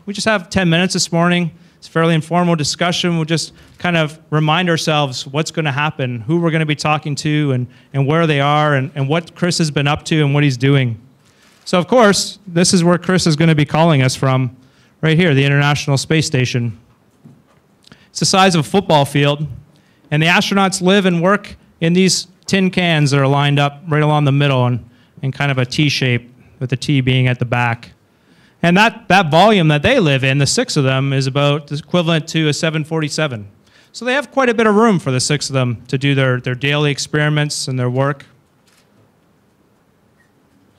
we just have 10 minutes this morning. It's a fairly informal discussion. We'll just kind of remind ourselves what's going to happen, who we're going to be talking to, and where they are, and what Chris has been up to and what he's doing. So, of course, this is where Chris is going to be calling us from, right here, the International Space Station. It's the size of a football field, and the astronauts live and work in these tin cans that are lined up right along the middle in kind of a T shape, with the T being at the back. And that volume that they live in, the 6 of them, is about equivalent to a 747. So they have quite a bit of room for the 6 of them to do their daily experiments and their work.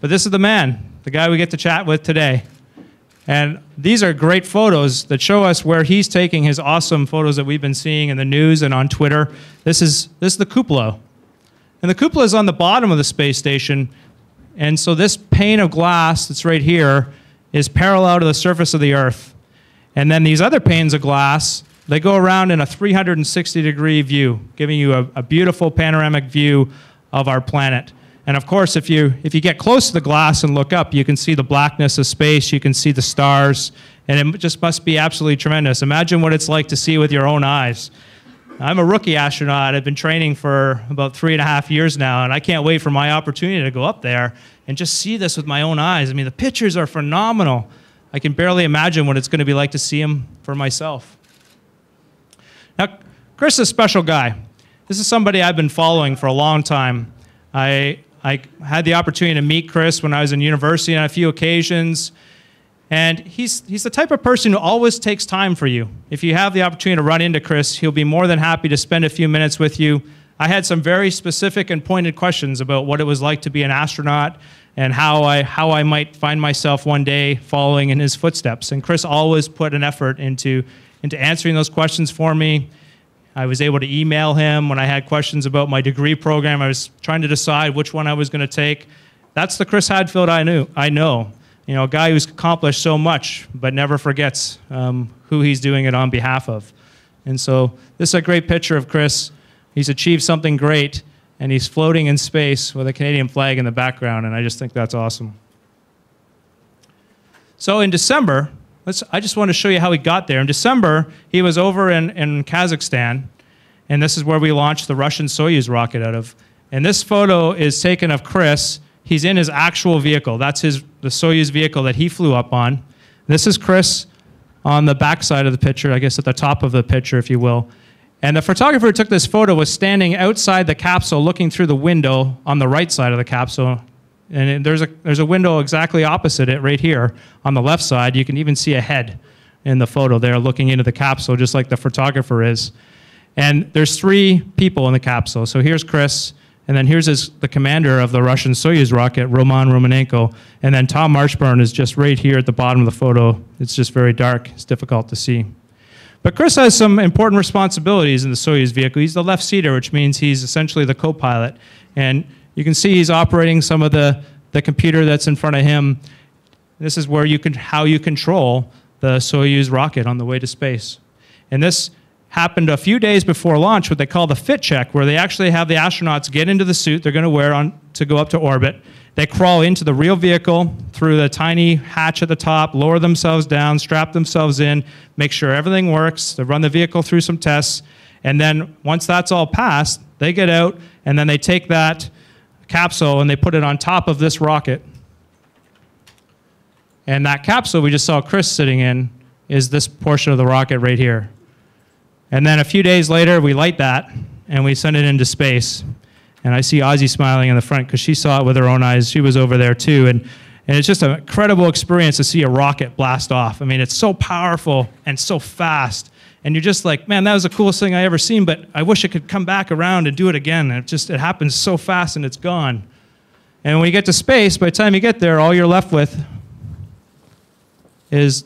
But this is the man, the guy we get to chat with today. And these are great photos that show us where he's taking his awesome photos that we've been seeing in the news and on Twitter. This is the cupola. And the cupola is on the bottom of the space station. And so this pane of glass that's right here is parallel to the surface of the Earth. And then these other panes of glass, they go around in a 360-degree view, giving you a beautiful panoramic view of our planet. And of course, if you get close to the glass and look up, you can see the blackness of space, you can see the stars, and it just must be absolutely tremendous. Imagine what it's like to see with your own eyes. I'm a rookie astronaut. I've been training for about 3.5 years now, and I can't wait for my opportunity to go up there and just see this with my own eyes. I mean, the pictures are phenomenal. I can barely imagine what it's going to be like to see them for myself. Now, Chris is a special guy. This is somebody I've been following for a long time. I had the opportunity to meet Chris when I was in university on a few occasions. And he's the type of person who always takes time for you. If you have the opportunity to run into Chris, he'll be more than happy to spend a few minutes with you. I had some very specific and pointed questions about what it was like to be an astronaut and how I might find myself one day following in his footsteps. And Chris always put an effort into answering those questions for me. I was able to email him when I had questions about my degree program. I was trying to decide which one I was going to take. That's the Chris Hadfield I know. You know, a guy who's accomplished so much, but never forgets who he's doing it on behalf of. And so this is a great picture of Chris. He's achieved something great, and he's floating in space with a Canadian flag in the background, and I just think that's awesome. So in December, I just want to show you how he got there. In December, he was over in Kazakhstan, and this is where we launched the Russian Soyuz rocket out of. And this photo is taken of Chris. He's in his actual vehicle. That's the Soyuz vehicle that he flew up on. This is Chris on the back side of the picture, I guess at the top of the picture, if you will. And the photographer who took this photo was standing outside the capsule looking through the window on the right side of the capsule. And there's a window exactly opposite it right here on the left side. You can even see a head in the photo there looking into the capsule, just like the photographer is. And there's 3 people in the capsule. So here's Chris. And then here's the commander of the Russian Soyuz rocket, Roman Romanenko. And then Tom Marshburn is just right here at the bottom of the photo. It's just very dark. It's difficult to see. But Chris has some important responsibilities in the Soyuz vehicle. He's the left seater, which means he's essentially the co-pilot. And you can see he's operating some of the computer that's in front of him. This is where how you control the Soyuz rocket on the way to space. And this happened a few days before launch, what they call the fit check, where they actually have the astronauts get into the suit they're going to wear to go up to orbit. They crawl into the real vehicle through the tiny hatch at the top, lower themselves down, strap themselves in, make sure everything works. They run the vehicle through some tests. And then once that's all passed, they get out, and then they take that capsule and they put it on top of this rocket. And that capsule we just saw Chris sitting in is this portion of the rocket right here. And then a few days later, we light that, and we send it into space. And I see Ozzy smiling in the front because she saw it with her own eyes. She was over there, too. And it's just an incredible experience to see a rocket blast off. I mean, it's so powerful and so fast. And you're just like, man, that was the coolest thing I ever seen, but I wish it could come back around and do it again. And it happens so fast, and it's gone. And when you get to space, by the time you get there, all you're left with is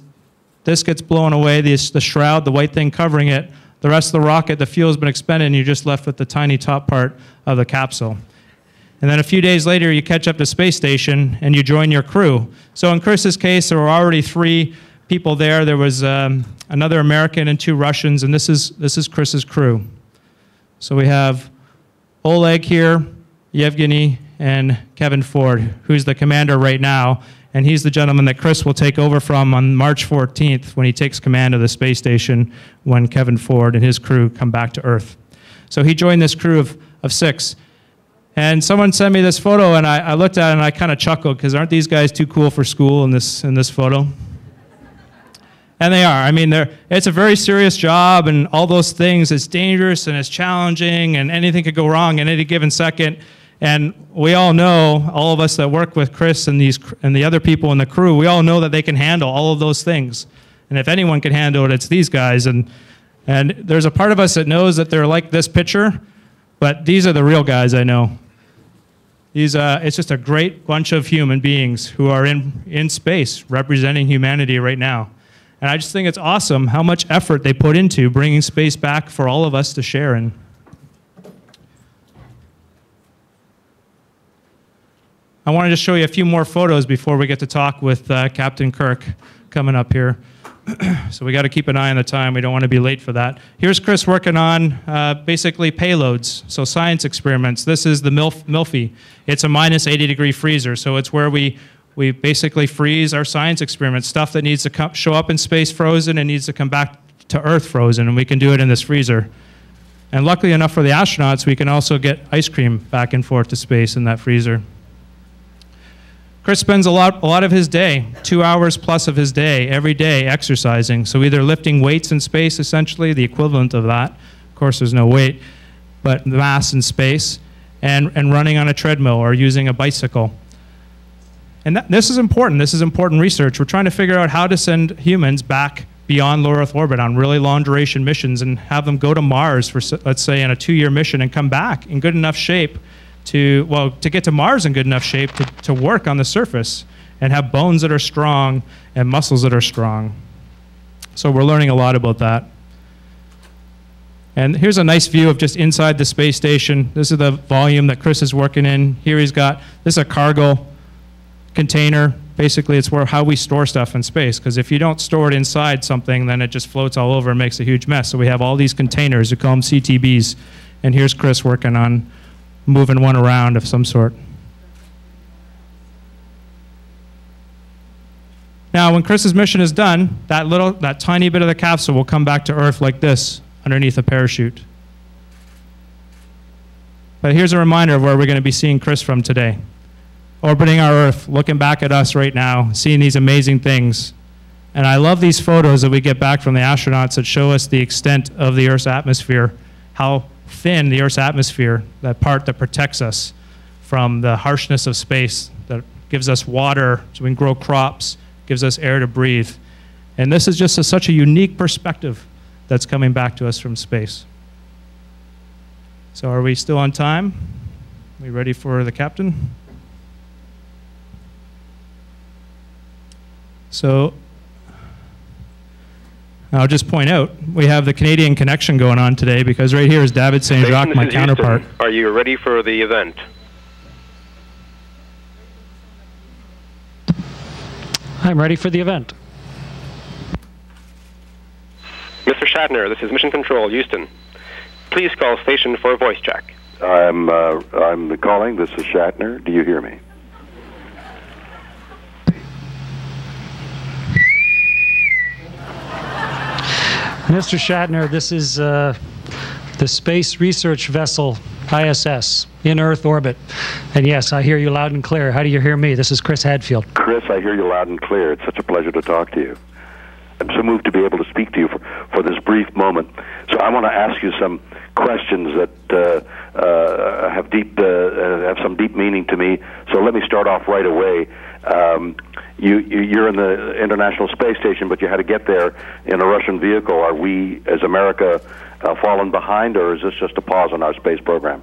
this gets blown away, the shroud, the white thing covering it. The rest of the rocket, the fuel's been expended, and you're just left with the tiny top part of the capsule. And then a few days later, you catch up to space station, and you join your crew. So in Chris's case, there were already 3 people there. There was another American and 2 Russians, and this is Chris's crew. So we have Oleg here, Yevgeny, and Kevin Ford, who's the commander right now. And he's the gentleman that Chris will take over from on March 14th when he takes command of the space station when Kevin Ford and his crew come back to Earth. So he joined this crew of 6. And someone sent me this photo, and I looked at it and I kind of chuckled, because aren't these guys too cool for school in this photo? And they are. I mean, it's a very serious job, and all those things. It's dangerous and it's challenging, and anything could go wrong at any given second. And we all know, all of us that work with Chris and the other people in the crew, we all know that they can handle all of those things. And if anyone can handle it, it's these guys. And there's a part of us that knows that they're like this picture, but these are the real guys I know. It's just a great bunch of human beings who are in space representing humanity right now. And I just think it's awesome how much effort they put into bringing space back for all of us to share in. I wanted to show you a few more photos before we get to talk with Captain Kirk coming up here. So we got to keep an eye on the time. We don't want to be late for that. Here's Chris working on basically payloads, so science experiments. This is the Milfy. It's a minus 80-degree freezer, so it's where we basically freeze our science experiments, stuff that needs to show up in space frozen and needs to come back to Earth frozen, and we can do it in this freezer. And luckily enough for the astronauts, we can also get ice cream back and forth to space in that freezer. Chris spends a lot of his day, 2 hours plus of his day, every day exercising. So either lifting weights in space, essentially, the equivalent of that. Of course, there's no weight, but mass in space, and running on a treadmill or using a bicycle. And this is important. This is important research. We're trying to figure out how to send humans back beyond low Earth orbit on really long duration missions and have them go to Mars for, let's say, in a 2-year mission and come back in good enough shape to get to Mars in good enough shape to work on the surface and have bones that are strong and muscles that are strong. So we're learning a lot about that. And here's a nice view of just inside the space station. This is the volume that Chris is working in. Here this is a cargo container. Basically, it's how we store stuff in space, because if you don't store it inside something, then it just floats all over and makes a huge mess. So we have all these containers. We call them CTBs. And here's Chris working on moving one around of some sort. Now, when Chris's mission is done, that tiny bit of the capsule will come back to Earth like this, underneath a parachute. But here's a reminder of where we're going to be seeing Chris from today. Orbiting our Earth, looking back at us right now, seeing these amazing things. And I love these photos that we get back from the astronauts that show us the extent of the Earth's atmosphere, how thin the Earth's atmosphere, that part that protects us from the harshness of space, that gives us water so we can grow crops, gives us air to breathe. And this is just such a unique perspective that's coming back to us from space. So are we still on time? Are we ready for the captain? So I'll just point out, we have the Canadian connection going on today, because right here is David St. Jacques, my counterpart. Houston. Are you ready for the event? I'm ready for the event. Mr. Shatner, this is Mission Control, Houston. Please call station for a voice check. I'm calling. This is Shatner. Do you hear me? Mr. Shatner, this is the Space Research Vessel, ISS, in Earth orbit. And yes, I hear you loud and clear. How do you hear me? This is Chris Hadfield. Chris, I hear you loud and clear. It's such a pleasure to talk to you. I'm so moved to be able to speak to you for this brief moment. So I want to ask you some questions that have some deep meaning to me. So let me start off right away. You're in the International Space Station, but you had to get there in a Russian vehicle. Are we, as America, fallen behind, or is this just a pause on our space program?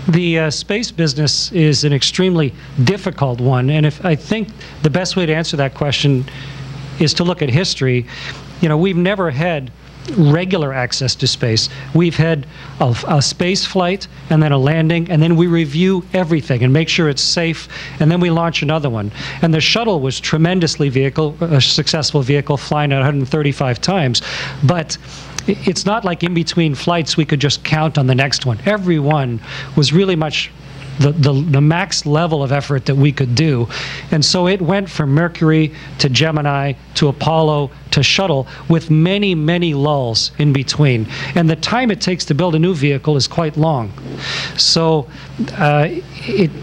The space business is an extremely difficult one, and I think the best way to answer that question is to look at history. You know, we've never had regular access to space. We've had a space flight and then a landing, and then we review everything and make sure it's safe, and then we launch another one. And the shuttle was tremendously a successful vehicle, flying at 135 times. But it's not like in between flights we could just count on the next one. Every one was really much the max level of effort that we could do. And so it went from Mercury to Gemini to Apollo to Shuttle, with many, many lulls in between. And the time it takes to build a new vehicle is quite long. So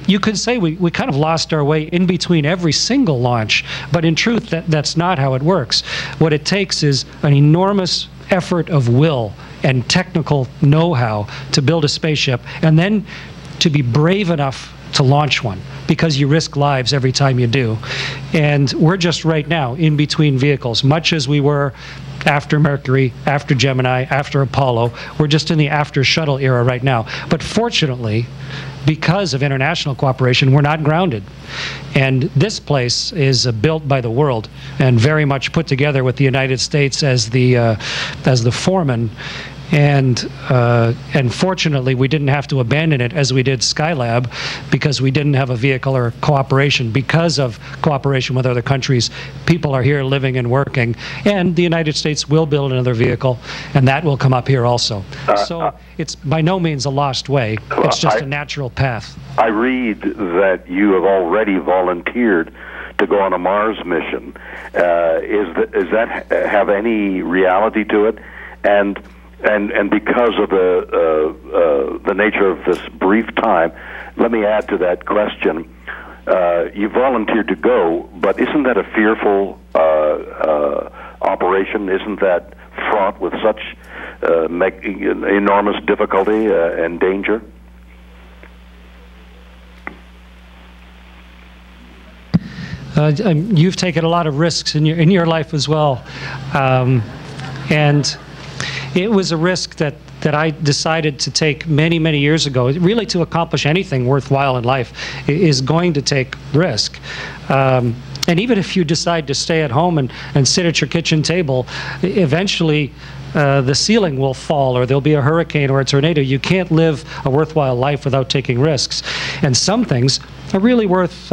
you could say we kind of lost our way in between every single launch, but in truth, that's not how it works. What it takes is an enormous effort of will and technical know-how to build a spaceship, and then to be brave enough to launch one, because you risk lives every time you do. And we're just right now in between vehicles, much as we were after Mercury, after Gemini, after Apollo. We're just in the after shuttle era right now. But fortunately, because of international cooperation, we're not grounded. And this place is built by the world and very much put together with the United States as the foreman. And fortunately, we didn't have to abandon it as we did Skylab, because we didn't have a vehicle or cooperation. Because of cooperation with other countries, people are here living and working, and the United States will build another vehicle, and that will come up here also. So it's by no means a lost way. It's just a natural path. I read that you have already volunteered to go on a Mars mission. Is that have any reality to it? And because of the nature of this brief time, let me add to that question. You volunteered to go, but isn't that a fearful operation? Isn't that fraught with such enormous difficulty and danger? You've taken a lot of risks in your life as well, and it was a risk that I decided to take many, many years ago. Really, to accomplish anything worthwhile in life is going to take risk. And even if you decide to stay at home and sit at your kitchen table, eventually the ceiling will fall, or there'll be a hurricane or a tornado. You can't live a worthwhile life without taking risks. And some things are really worth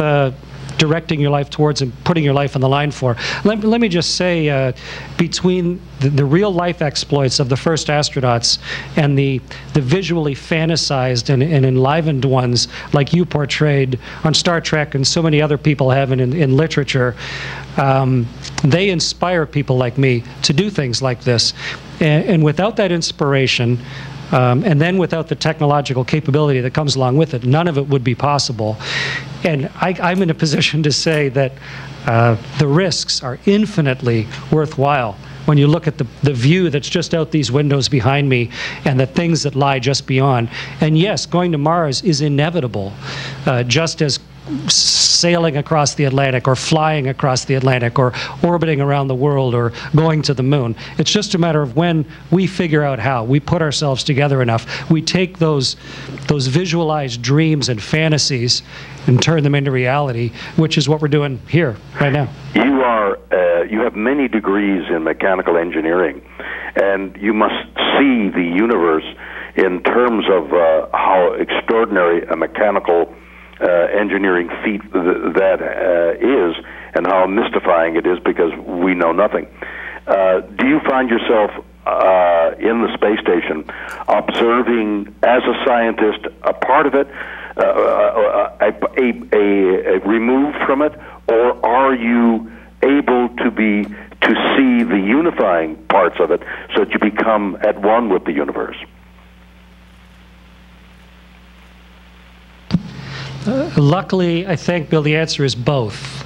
directing your life towards and putting your life on the line for. Let me just say, between the real life exploits of the first astronauts and the visually fantasized and enlivened ones like you portrayed on Star Trek and so many other people have in literature, they inspire people like me to do things like this. And without that inspiration, and then without the technological capability that comes along with it, none of it would be possible. And I'm in a position to say that the risks are infinitely worthwhile when you look at the view that's just out these windows behind me and the things that lie just beyond. And yes, going to Mars is inevitable, just as sailing across the Atlantic or flying across the Atlantic or orbiting around the world or going to the moon. It's just a matter of when we figure out how. We put ourselves together enough. We take those visualized dreams and fantasies and turn them into reality, which is what we're doing here right now. You have many degrees in mechanical engineering, and you must see the universe in terms of how extraordinary a mechanical engineering feat that is, and how mystifying it is, because we know nothing. Do you find yourself in the space station observing, as a scientist, a part of it, removed from it, or are you able to see the unifying parts of it so that you become at one with the universe? Luckily, I think, Bill, the answer is both.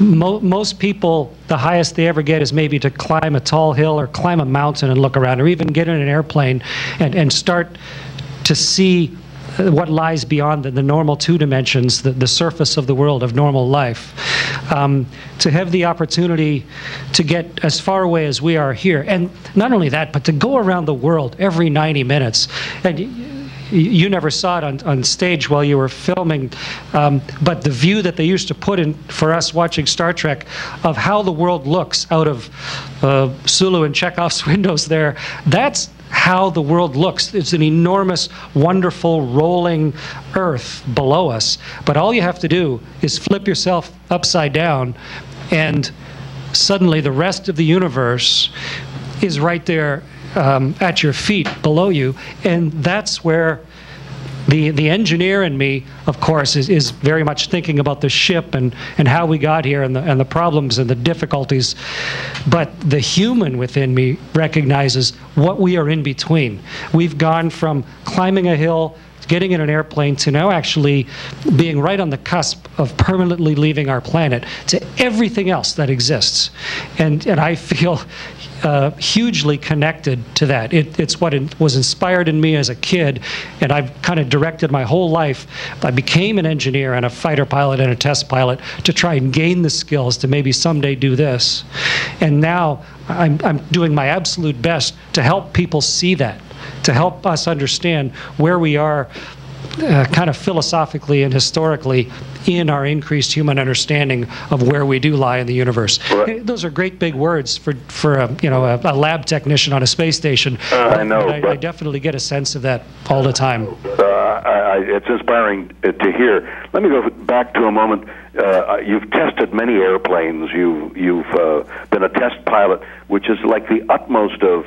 Most people, the highest they ever get is maybe to climb a tall hill or climb a mountain and look around, or even get in an airplane and start to see what lies beyond the normal two dimensions, the surface of the world of normal life. To have the opportunity to get as far away as we are here, and not only that, but to go around the world every 90 minutes. And you never saw it on stage while you were filming, but the view that they used to put in for us watching Star Trek of how the world looks out of Sulu and Chekhov's windows there, that's how the world looks. It's an enormous, wonderful, rolling earth below us. But all you have to do is flip yourself upside down, and suddenly the rest of the universe is right there at your feet, below you. And that's where The engineer in me, of course, is very much thinking about the ship and how we got here and the problems and the difficulties. But the human within me recognizes what we are in between. We've gone from climbing a hill, getting in an airplane, to now actually being right on the cusp of permanently leaving our planet, to everything else that exists. And I feel hugely connected to that. It's what was inspired in me as a kid, and I've kind of directed my whole life. I became an engineer and a fighter pilot and a test pilot to try and gain the skills to maybe someday do this. And now I'm doing my absolute best to help people see that, to help us understand where we are kind of philosophically and historically in our increased human understanding of where we do lie in the universe. Right. Those are great big words for a lab technician on a space station. I know. I definitely get a sense of that all the time. It's inspiring to hear. Let me go back to a moment. You've tested many airplanes. You've been a test pilot, which is like the utmost of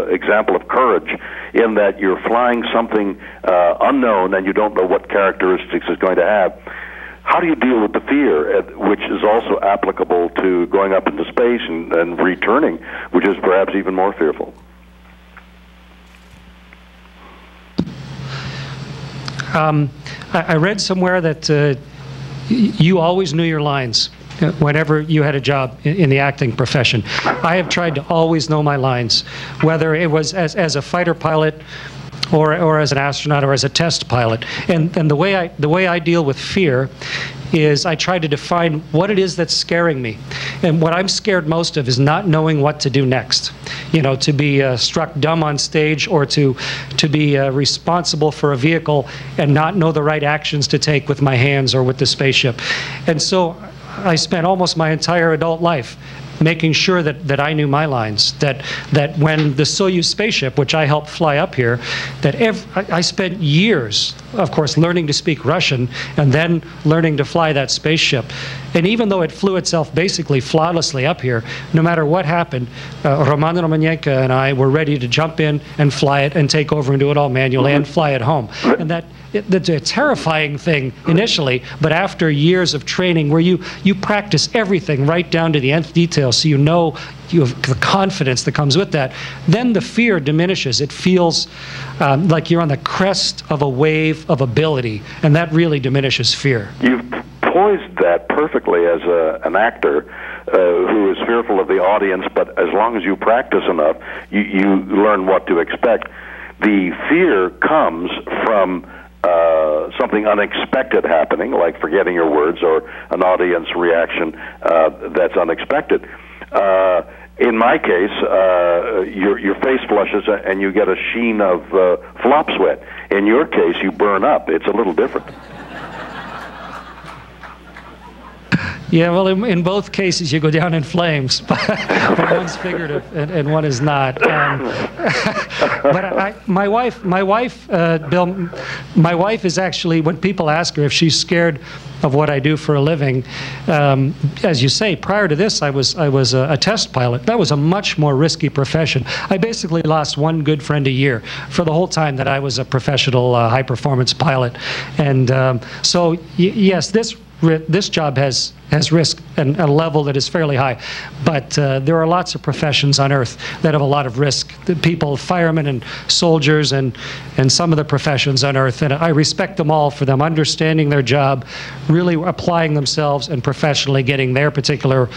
example of courage, in that you're flying something unknown and you don't know what characteristics it's going to have. How do you deal with the fear, which is also applicable to going up into space and returning, which is perhaps even more fearful? I read somewhere that you always knew your lines whenever you had a job in the acting profession. I have tried to always know my lines, whether it was as a fighter pilot or as an astronaut or as a test pilot. And the way I deal with fear is I try to define what it is that's scaring me. And what I'm scared most of is not knowing what to do next. You know, to be struck dumb on stage, or to be responsible for a vehicle and not know the right actions to take with my hands or with the spaceship. And so I spent almost my entire adult life making sure that I knew my lines, that when the Soyuz spaceship, which I helped fly up here, that I spent years, of course, learning to speak Russian and then learning to fly that spaceship. And even though it flew itself basically flawlessly up here, no matter what happened, Roman Romanenko and I were ready to jump in and fly it and take over and do it all manually and fly it home. And that's a terrifying thing initially, but after years of training where you practice everything right down to the nth detail, so you know you have the confidence that comes with that, then the fear diminishes. It feels like you're on the crest of a wave of ability, and that really diminishes fear. You've poised that perfectly as an actor who is fearful of the audience, but as long as you practice enough, you learn what to expect. The fear comes from something unexpected happening, like forgetting your words or an audience reaction that's unexpected. In my case, your face flushes and you get a sheen of flop sweat. In your case, you burn up. It's a little different. Yeah, well, in both cases, you go down in flames, but one's figurative and one is not. But my wife, Bill, my wife is actually, when people ask her if she's scared of what I do for a living, as you say, prior to this, I was a test pilot. That was a much more risky profession. I basically lost one good friend a year for the whole time that I was a professional high-performance pilot. And so, yes, this job has risk and a level that is fairly high, but there are lots of professions on Earth that have a lot of risk. The people, firemen and soldiers, and some of the professions on Earth, and I respect them all for them understanding their job, really applying themselves, and professionally getting their particular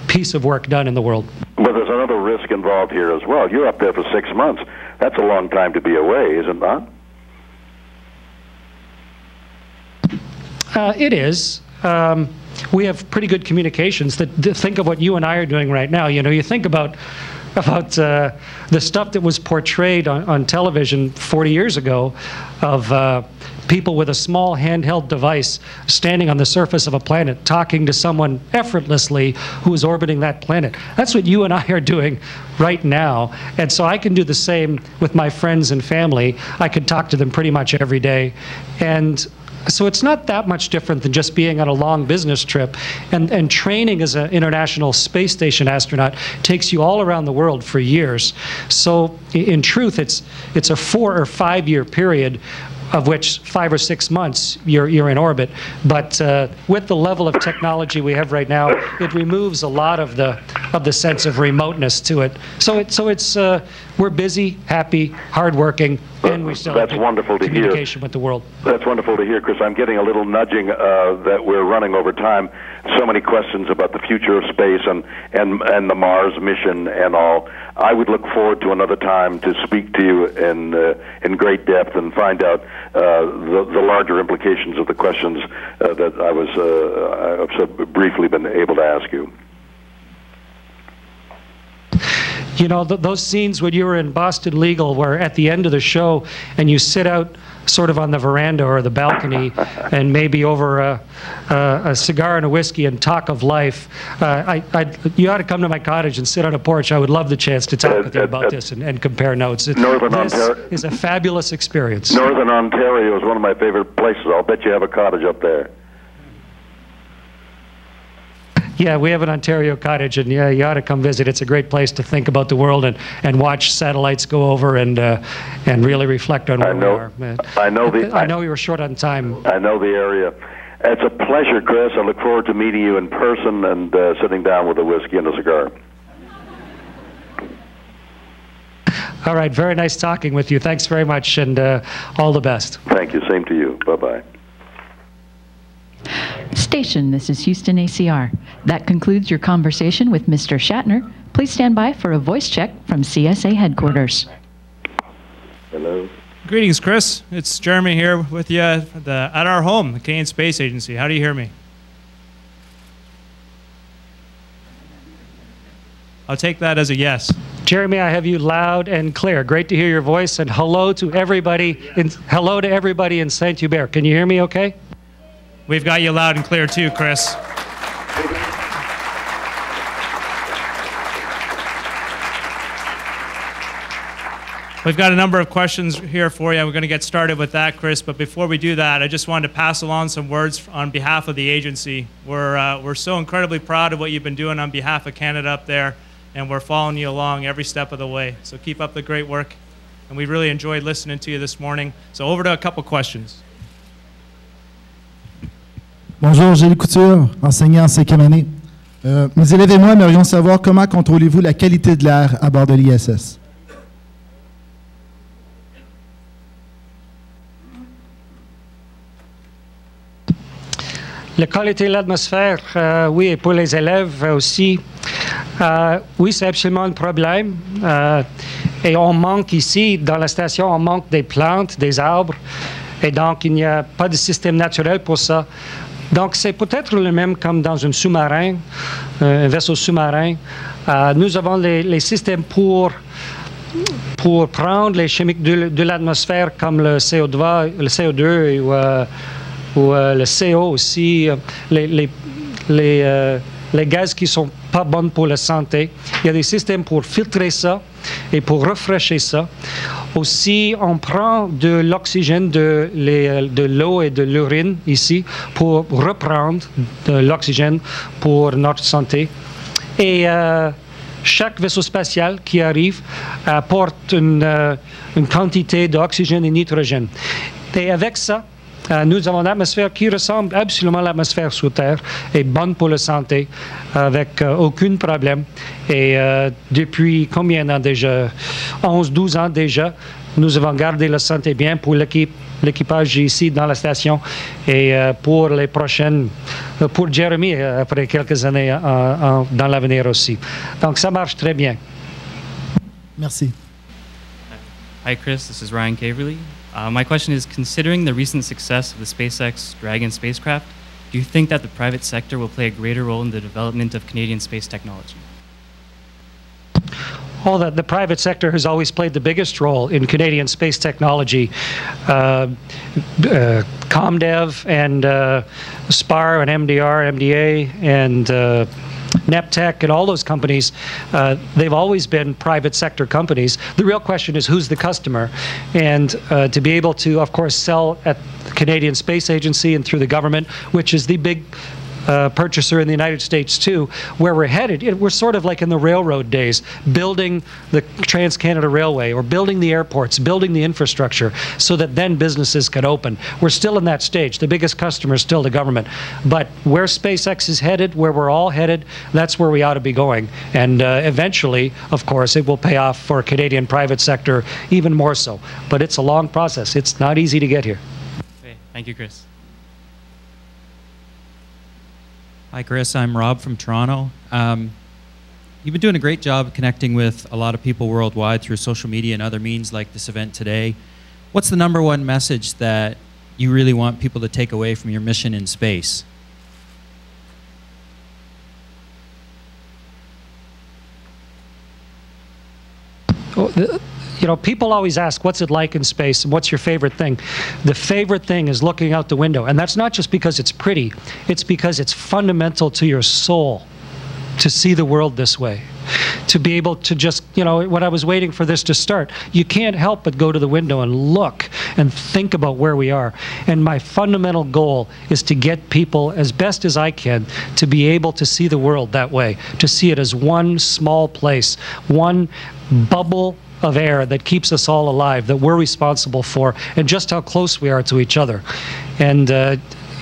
piece of work done in the world. But there's another risk involved here as well. You're up there for 6 months. That's a long time to be away, is it not? It is. We have pretty good communications. Think of what you and I are doing right now. You know, you think about the stuff that was portrayed on television 40 years ago of people with a small handheld device standing on the surface of a planet talking to someone effortlessly who is orbiting that planet. That's what you and I are doing right now. And so I can do the same with my friends and family. I could talk to them pretty much every day. And So it's not that much different than just being on a long business trip. And training as an International Space Station astronaut takes you all around the world for years. So in truth, it's a 4 or 5 year period, of which 5 or 6 months you're in orbit. But with the level of technology we have right now, it removes a lot of the sense of remoteness to it. So it's we're busy, happy, hardworking, and we still have good communication with the world. That's wonderful to hear, Chris. I'm getting a little nudging that we're running over time. So many questions about the future of space and the Mars mission and all. I would look forward to another time to speak to you in great depth and find out the larger implications of the questions that I've so briefly been able to ask you. You know, those scenes when you were in Boston Legal where at the end of the show and you sit out sort of on the veranda or the balcony and maybe over a cigar and a whiskey and talk of life. You ought to come to my cottage and sit on a porch. I would love the chance to talk with you about this and compare notes. This is a fabulous experience. Northern Ontario is one of my favorite places. I'll bet you have a cottage up there. Yeah, we have an Ontario cottage, and yeah, you ought to come visit. It's a great place to think about the world and watch satellites go over and really reflect on where we are. I know we were short on time. I know the area. It's a pleasure, Chris. I look forward to meeting you in person and sitting down with a whiskey and a cigar. All right, very nice talking with you. Thanks very much, and all the best. Thank you. Same to you. Bye-bye. Station, this is Houston ACR. That concludes your conversation with Mr. Shatner. Please stand by for a voice check from CSA headquarters. Hello. Greetings, Chris. It's Jeremy here with you at our home, the Canadian Space Agency. How do you hear me? I'll take that as a yes. Jeremy, I have you loud and clear. Great to hear your voice, and hello to everybody in Saint-Hubert. Can you hear me okay? We've got you loud and clear too, Chris. We've got a number of questions here for you. We're going to get started with that, Chris. But before we do that, I just wanted to pass along some words on behalf of the agency. We're so incredibly proud of what you've been doing on behalf of Canada up there, and we're following you along every step of the way. So keep up the great work. And we really enjoyed listening to you this morning. So over to a couple questions. Bonjour, Gilles Couture, enseignant en 5e année. Mes élèves et moi aimerions savoir comment contrôlez-vous la qualité de l'air à bord de l'ISS. La qualité de l'atmosphère, oui, et pour les élèves aussi, oui, c'est absolument un problème. Et on manque ici, dans la station, on manque des plantes, des arbres, et donc il n'y a pas de système naturel pour ça. Donc, c'est peut-être le même comme dans un sous-marin, un vaisseau sous-marin. Nous avons les systèmes pour prendre les chimiques de l'atmosphère comme le CO2 ou le CO aussi, les gaz qui ne sont pas bons pour la santé. Il y a des systèmes pour filtrer ça et pour rafraîchir ça. Aussi, on prend de l'oxygène, de l'eau et de l'urine ici pour reprendre de l'oxygène pour notre santé. Et chaque vaisseau spatial qui arrive apporte une quantité d'oxygène et de nitrogène. Et avec ça, nous avons une atmosphère qui ressemble absolument à l'atmosphère sous Terre et bonne pour la santé, avec aucun problème. Et depuis combien d'années déjà? 11-12 ans déjà, nous avons gardé la santé bien pour l'équipage ici dans la station et pour les prochaines, pour Jeremy après quelques années dans l'avenir aussi. Donc ça marche très bien. Merci. Hi Chris, this is Ryan Caverly. My question is, considering the recent success of the SpaceX Dragon spacecraft, do you think that the private sector will play a greater role in the development of Canadian space technology? Oh, the private sector has always played the biggest role in Canadian space technology. ComDev and SPAR and MDR, MDA, and Neptech and all those companies, they've always been private sector companies. The real question is who's the customer? And to be able to, of course, sell at the Canadian Space Agency and through the government, which is the big purchaser in the United States too, where we're headed. We're sort of like in the railroad days, building the Trans-Canada Railway or building the airports, building the infrastructure so that then businesses can open. We're still in that stage. The biggest customer is still the government. But where SpaceX is headed, where we're all headed, that's where we ought to be going. And eventually, of course, it will pay off for Canadian private sector even more so. But it's a long process. It's not easy to get here. Okay. Thank you, Chris. Hi, Chris. I'm Rob from Toronto. You've been doing a great job connecting with a lot of people worldwide through social media and other means like this event today. What's the #1 message that you really want people to take away from your mission in space? You know, people always ask, what's it like in space and what's your favorite thing? The favorite thing is looking out the window. And that's not just because it's pretty. It's because it's fundamental to your soul to see the world this way. To be able to just, you know, when I was waiting for this to start, you can't help but go to the window and look and think about where we are. And my fundamental goal is to get people, as best as I can, to be able to see the world that way. To see it as one small place, one bubble of air that keeps us all alive, that we're responsible for, and just how close we are to each other. And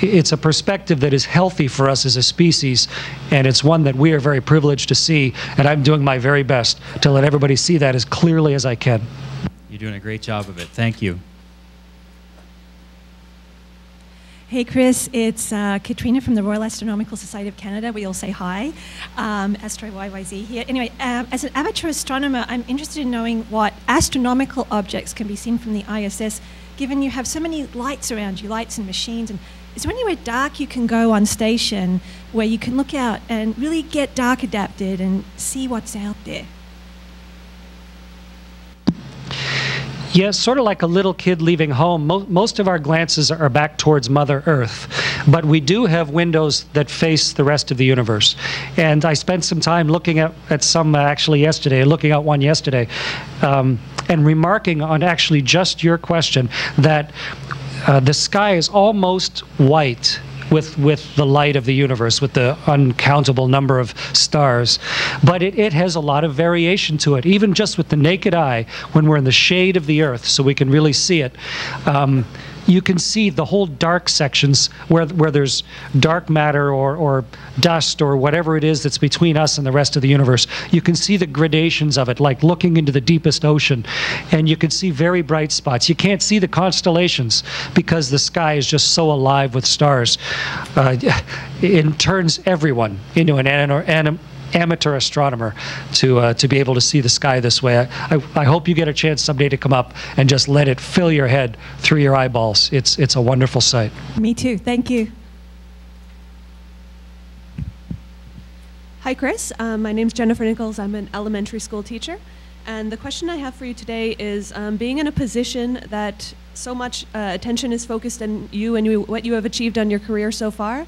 it's a perspective that is healthy for us as a species, and it's one that we are very privileged to see, and I'm doing my very best to let everybody see that as clearly as I can. You're doing a great job of it. Thank you. Hey Chris, it's Katrina from the Royal Astronomical Society of Canada. We all say hi. Astro YYZ here. Anyway, as an amateur astronomer, I'm interested in knowing what astronomical objects can be seen from the ISS, given you have so many lights around you, lights and machines. And is there anywhere dark you can go on station where you can look out and really get dark adapted and see what's out there? Yeah, sort of like a little kid leaving home. Most of our glances are back towards Mother Earth, but we do have windows that face the rest of the universe. And I spent some time looking at some actually yesterday, looking at one yesterday, and remarking on actually just your question that the sky is almost white with the light of the universe, with the uncountable number of stars. But it has a lot of variation to it, even just with the naked eye, when we're in the shade of the Earth, so we can really see it. You can see the whole dark sections where there's dark matter or dust or whatever it is that's between us and the rest of the universe. You can see the gradations of it, like looking into the deepest ocean. And you can see very bright spots. You can't see the constellations because the sky is just so alive with stars. It turns everyone into an amateur astronomer to be able to see the sky this way. I hope you get a chance someday to come up and just let it fill your head through your eyeballs. It's a wonderful sight. Me too. Thank you. Hi, Chris. My name's Jennifer Nichols. I'm an elementary school teacher. And the question I have for you today is, being in a position that so much attention is focused on you and what you have achieved on your career so far,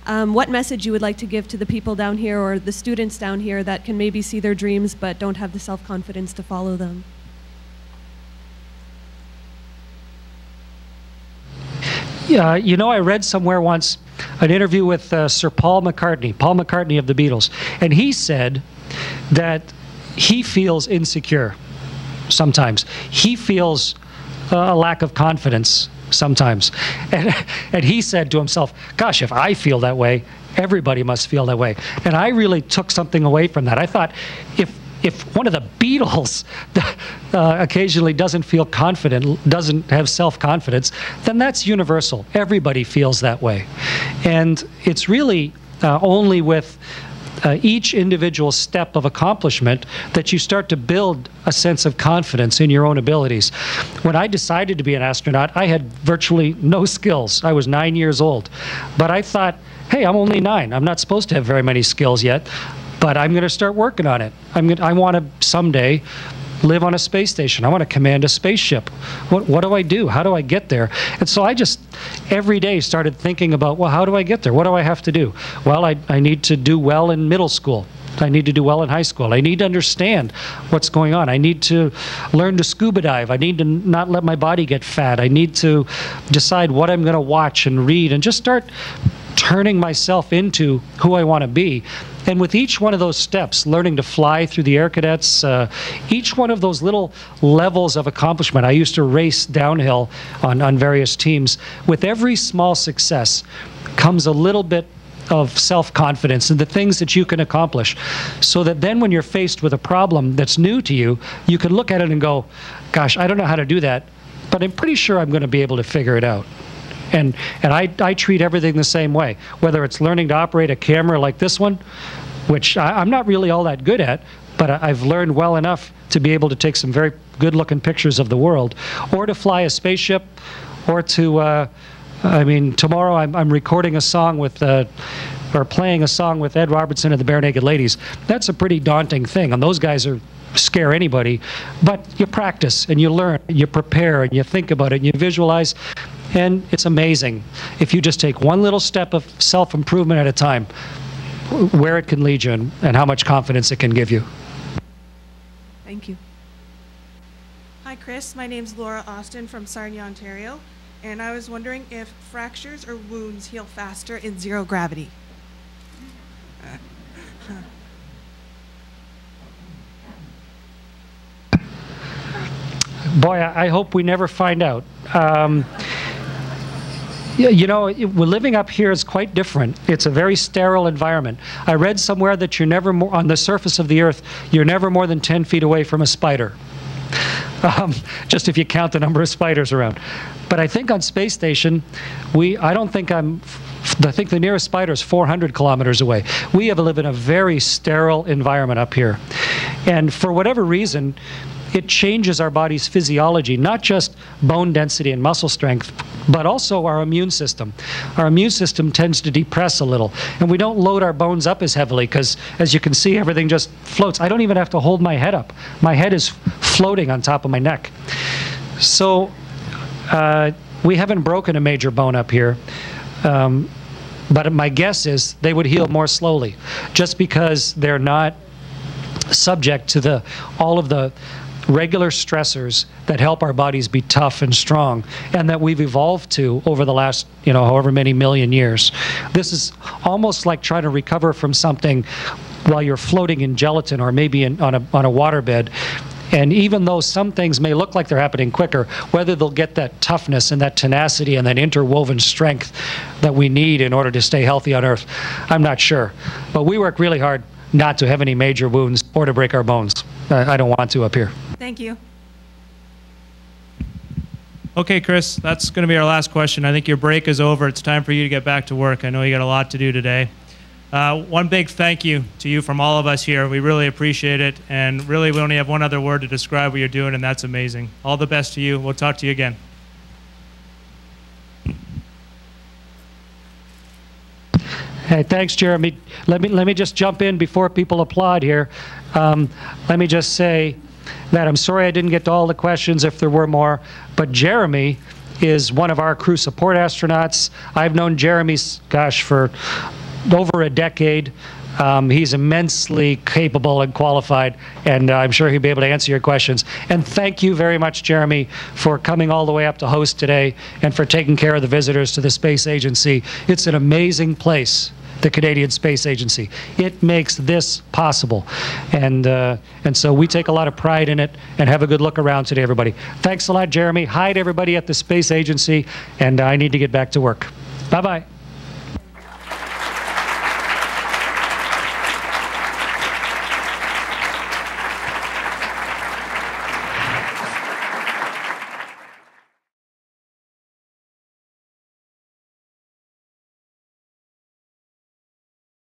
what message you would like to give to the people down here or the students down here that can maybe see their dreams but don't have the self-confidence to follow them? Yeah, you know, I read somewhere once an interview with Sir Paul McCartney of the Beatles, and he said that he feels insecure sometimes. He feels a lack of confidence sometimes. And he said to himself, gosh, if I feel that way, everybody must feel that way. And I really took something away from that. I thought, if one of the Beatles occasionally doesn't feel confident, doesn't have self-confidence, then that's universal. Everybody feels that way. And it's really only with each individual step of accomplishment that you start to build a sense of confidence in your own abilities. When I decided to be an astronaut, I had virtually no skills. I was 9 years old. But I thought, hey, I'm only 9. I'm not supposed to have very many skills yet, but I'm going to start working on it. I want to someday live on a space station. I want to command a spaceship. What do I do? How do I get there? And so I just every day started thinking about, well, how do I get there? What do I have to do? Well, I need to do well in middle school. I need to do well in high school. I need to understand what's going on. I need to learn to scuba dive. I need to not let my body get fat. I need to decide what I'm going to watch and read and just start turning myself into who I want to be. And with each one of those steps, learning to fly through the Air Cadets, each one of those little levels of accomplishment, I used to race downhill on various teams. With every small success comes a little bit of self-confidence and the things that you can accomplish, so that then when you're faced with a problem that's new to you, you can look at it and go, gosh, I don't know how to do that, but I'm pretty sure I'm going to be able to figure it out. And I treat everything the same way, whether it's learning to operate a camera like this one, which I'm not really all that good at, but I've learned well enough to be able to take some very good-looking pictures of the world, or to fly a spaceship, or to I mean, tomorrow I'm recording a song with, or playing a song with Ed Robertson and the Bare Naked Ladies. That's a pretty daunting thing, and those guys scare anybody. But you practice, and you learn, you prepare, and you think about it, and you visualize, and it's amazing. If you just take one little step of self-improvement at a time, where it can lead you and how much confidence it can give you. Thank you. Hi, Chris. My name's Laura Austin from Sarnia, Ontario. And I was wondering if fractures or wounds heal faster in zero gravity. Boy, I hope we never find out. You know, living up here is quite different. It's a very sterile environment. I read somewhere that you're never more, on the surface of the Earth, you're never more than 10 feet away from a spider. Just if you count the number of spiders around. But I think on space station, I think the nearest spider is 400 kilometers away. We live in a very sterile environment up here. And for whatever reason, it changes our body's physiology, not just bone density and muscle strength, but also our immune system. Our immune system tends to depress a little, and we don't load our bones up as heavily because, as you can see, everything just floats. I don't even have to hold my head up. My head is floating on top of my neck. So we haven't broken a major bone up here, but my guess is they would heal more slowly, just because they're not subject to all of the regular stressors that help our bodies be tough and strong, and that we've evolved to over the last, however many million years. This is almost like trying to recover from something while you're floating in gelatin, or maybe on a waterbed. And even though some things may look like they're happening quicker, whether they'll get that toughness and that tenacity and that interwoven strength that we need in order to stay healthy on Earth, I'm not sure. But we work really hard not to have any major wounds or to break our bones. I don't want to up here. Thank you. Okay, Chris, that's going to be our last question. I think your break is over. It's time for you to get back to work. I know you got a lot to do today. One big thank you to you from all of us here. We really appreciate it. And really, we only have one other word to describe what you're doing, and that's amazing. All the best to you. We'll talk to you again. Hey, thanks, Jeremy. Let me just jump in before people applaud here. Let me just say that I'm sorry I didn't get to all the questions if there were more, but Jeremy is one of our crew support astronauts. I've known Jeremy, gosh, for over a decade. He's immensely capable and qualified, and I'm sure he'll be able to answer your questions. And thank you very much, Jeremy, for coming all the way up to host today and for taking care of the visitors to the Space Agency. It's an amazing place, the Canadian Space Agency. It makes this possible. And so we take a lot of pride in it, and have a good look around today, everybody. Thanks a lot, Jeremy. Hi to everybody at the Space Agency, and I need to get back to work. Bye-bye.